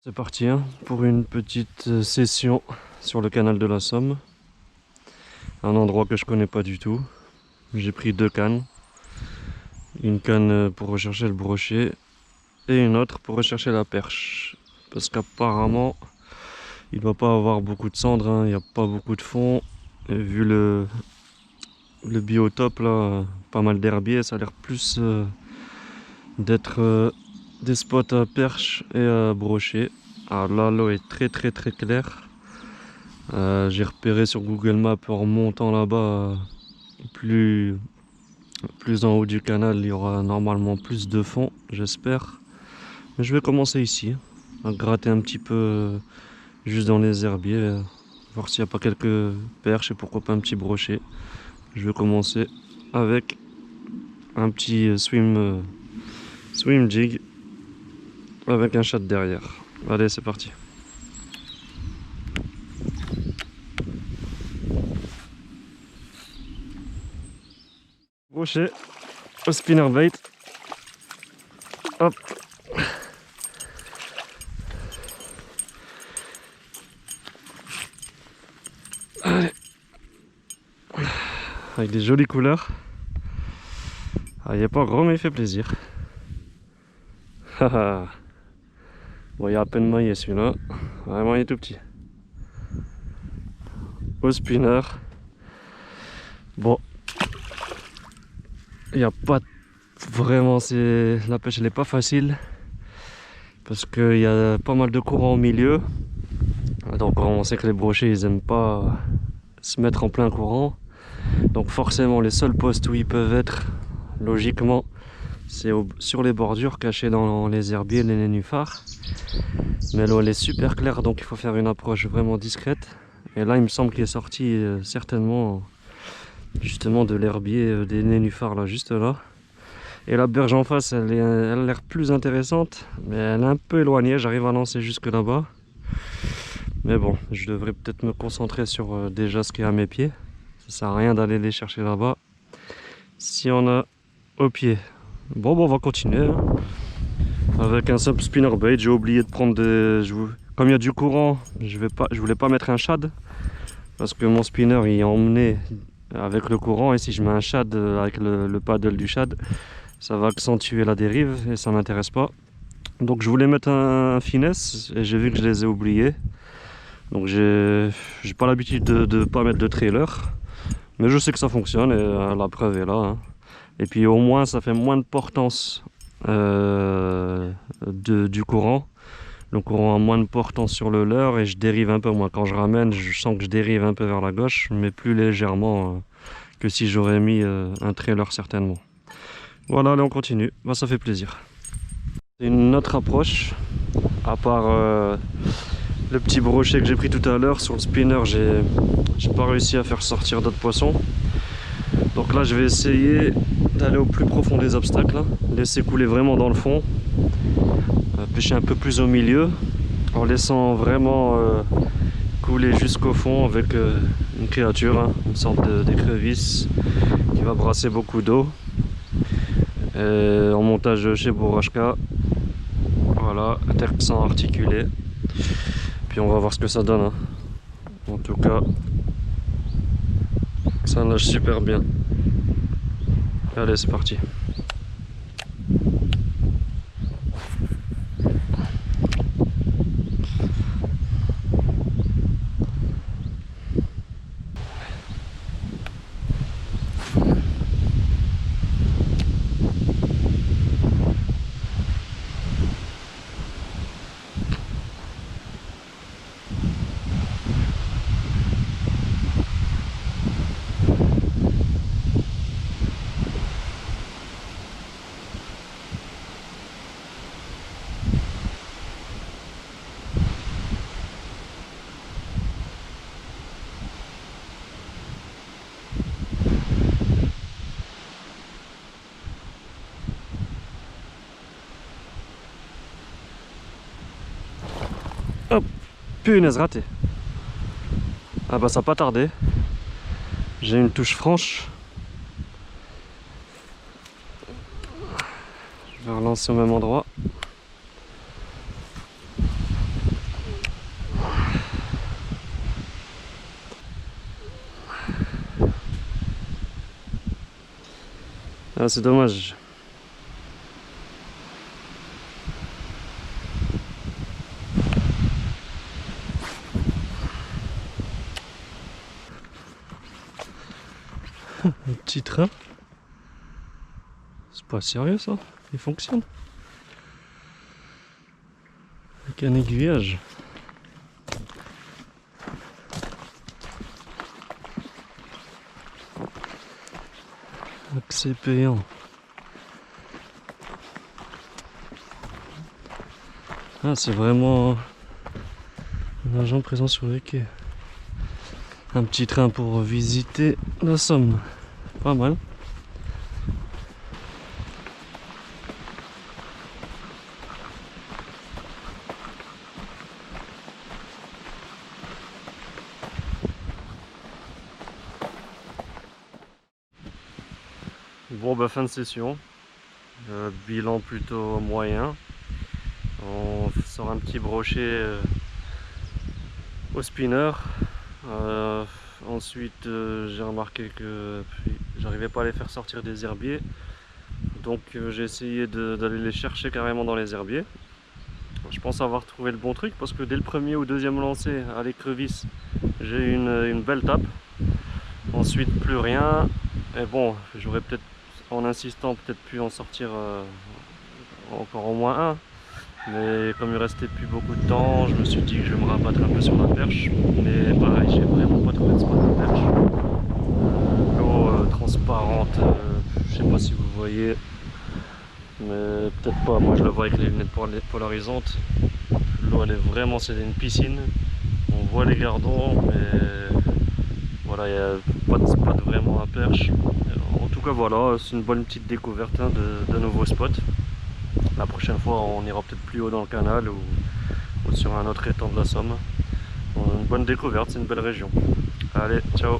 C'est parti hein, pour une petite session sur le canal de la Somme. Un endroit que je connais pas du tout. J'ai pris 2 cannes. Une canne pour rechercher le brochet et une autre pour rechercher la perche. Parce qu'apparemment, il ne va pas avoir beaucoup de cendres, hein. Il n'y a pas beaucoup de fond. Et vu le biotope là, pas mal d'herbiers, ça a l'air plus d'être des spots à perche et à brochet. Alors là, l'eau est très claire. J'ai repéré sur Google Maps en remontant là-bas, plus en haut du canal, il y aura normalement plus de fond, j'espère. Mais je vais commencer ici, à gratter un petit peu juste dans les herbiers, voir s'il n'y a pas quelques perches et pourquoi pas un petit brochet. Je vais commencer avec un petit swim jig avec un shad derrière. Allez, c'est parti. Brochet au spinnerbait. Hop. Allez. Avec des jolies couleurs. Ah, il n'y a pas grand mais il fait plaisir. Bon, il y a à peine maillé celui-là. Vraiment, il est tout petit. Au spinner. Bon. Il n'y a pas vraiment... La pêche, elle n'est pas facile. Parce qu'il y a pas mal de courant au milieu. Donc, on sait que les brochets, ils aiment pas se mettre en plein courant. Donc, forcément, les seuls postes où ils peuvent être, logiquement, c'est sur les bordures, cachées dans les herbiers, les nénuphars. Mais l'eau elle est super claire, donc il faut faire une approche vraiment discrète. Et là il me semble qu'il est sorti certainement justement de l'herbier des nénuphars là, juste là. Et la berge en face elle a l'air plus intéressante, mais elle est un peu éloignée, j'arrive à lancer jusque là-bas. Mais bon, je devrais peut-être me concentrer sur déjà ce qui est à mes pieds. Ça sert à rien d'aller les chercher là-bas si on a au pied. Bon, on va continuer hein. Avec un sub spinnerbait, j'ai oublié de prendre des... Comme il y a du courant, je voulais pas mettre un shad. Parce que mon spinner il est emmené avec le courant. Et si je mets un shad avec le paddle du shad, ça va accentuer la dérive et ça m'intéresse pas. Donc je voulais mettre un finesse et j'ai vu que je les ai oubliés. Donc j'ai pas l'habitude de pas mettre de trailer. Mais je sais que ça fonctionne et la preuve est là hein. Et puis au moins ça fait moins de portance du courant. Le courant a moins de portance sur le leurre et je dérive un peu. Moi quand je ramène, je sens que je dérive un peu vers la gauche, mais plus légèrement que si j'aurais mis un trailer certainement. Voilà, allez on continue, bah, ça fait plaisir. C'est une autre approche, à part le petit brochet que j'ai pris tout à l'heure. Sur le spinner j'ai pas réussi à faire sortir d'autres poissons. Donc là je vais essayer d'aller au plus profond des obstacles, hein. Laisser couler vraiment dans le fond, pêcher un peu plus au milieu, en laissant vraiment couler jusqu'au fond avec une créature, hein, une sorte d'écrevisse qui va brasser beaucoup d'eau. En montage chez Borashka, voilà, intercent articulé. Puis on va voir ce que ça donne, hein. En tout cas, ça nage super bien. Allez, c'est parti. Hop, punaise, raté. Ah bah ça n'a pas tardé. J'ai une touche franche. Je vais relancer au même endroit. Ah, c'est dommage. Un petit train. C'est pas sérieux ça? Il fonctionne. Avec un aiguillage. Accès payant. Ah, c'est vraiment un agent présent sur le quai. Un petit train pour visiter la Somme. Pas mal. Bon, bah, fin de session. Bilan plutôt moyen. On sort un petit brochet au spinner. Ensuite, j'ai remarqué que j'arrivais pas à les faire sortir des herbiers. Donc j'ai essayé d'aller les chercher carrément dans les herbiers. Je pense avoir trouvé le bon truc parce que dès le premier ou deuxième lancer à l'écrevisse, j'ai eu une belle tape. Ensuite plus rien. Et bon, j'aurais peut-être, en insistant, peut-être pu en sortir encore au moins un. Mais comme il restait plus beaucoup de temps, je me suis dit que je vais me rabattre un peu sur la perche. Mais pareil, j'ai vraiment pas trouvé de spot de perche. L'eau transparente, je sais pas si vous voyez, mais peut-être pas. Moi je la vois avec les lunettes polarisantes. L'eau elle est vraiment, c'est une piscine. On voit les gardons, mais voilà, il n'y a pas de spot vraiment à perche. En tout cas voilà, c'est une bonne petite découverte hein, de nouveaux spots. La prochaine fois on ira peut-être plus haut dans le canal ou sur un autre étang de la Somme. Une bonne découverte, c'est une belle région. Allez, ciao!